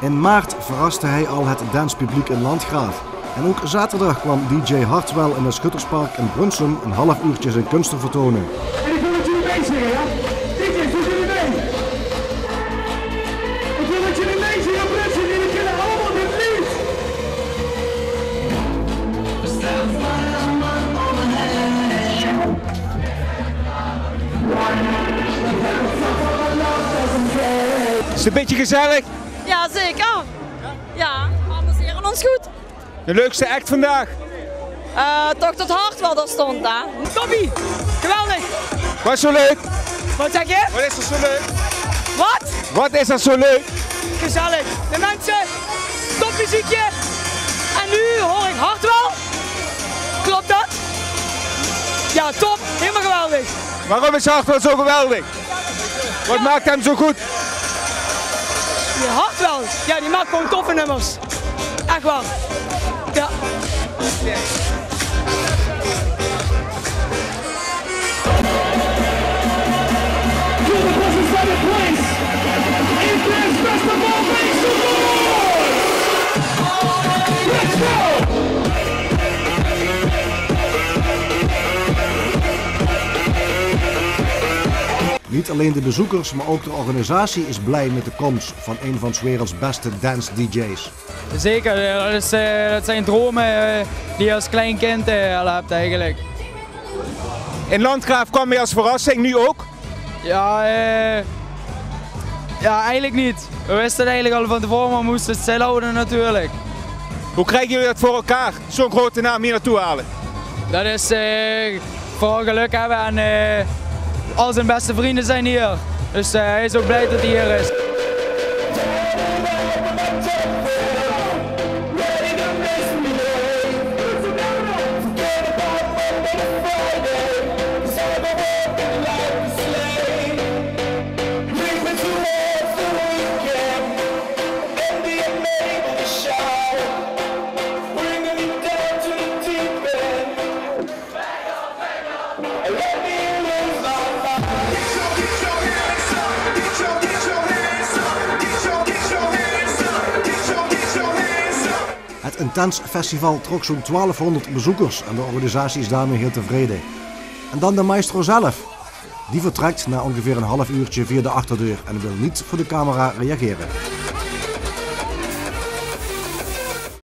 In maart verraste hij al het danspubliek in Landgraaf. En ook zaterdag kwam DJ Hartwell in het Schutterspark in Brunsum een half uurtje zijn kunsten vertonen. En ik wil dat jullie meezingen, ja? DJ's, doen jullie mee? Ik wil dat jullie meezingen, mensen, jullie kennen allemaal dit lied! Is het een beetje gezellig? Ja, zeker. Ja, we amuseren ons goed. De leukste act vandaag? Toch dat Hartwell daar stond, hè? Toppie! Geweldig! Wat is zo leuk? Wat zeg je? Wat is er zo leuk? Wat? Wat is er zo leuk? Gezellig! De mensen, topmuziekje! En nu hoor ik Hartwell. Klopt dat? Ja, top! Helemaal geweldig! Waarom is Hartwell zo geweldig? Wat maakt hem zo goed? Die Hartwell, ja, die maakt gewoon toffe nummers. Echt wel. Ja. Niet alleen de bezoekers, maar ook de organisatie is blij met de komst van een van 's werelds beste dance DJ's. Zeker, dat zijn dromen die je als klein kind al hebt eigenlijk. In Landgraaf kwam hij als verrassing, nu ook? Ja, eigenlijk niet. We wisten het eigenlijk al van tevoren, maar we moesten het stil houden natuurlijk. Hoe krijgen jullie dat voor elkaar, zo'n grote naam hier naartoe halen? Dat is vooral geluk hebben en al zijn beste vrienden zijn hier. Dus hij is ook blij dat hij hier is. Het Intens Festival trok zo'n 1200 bezoekers en de organisatie is daarmee heel tevreden. En dan de maestro zelf. Die vertrekt na ongeveer een half uurtje via de achterdeur en wil niet voor de camera reageren.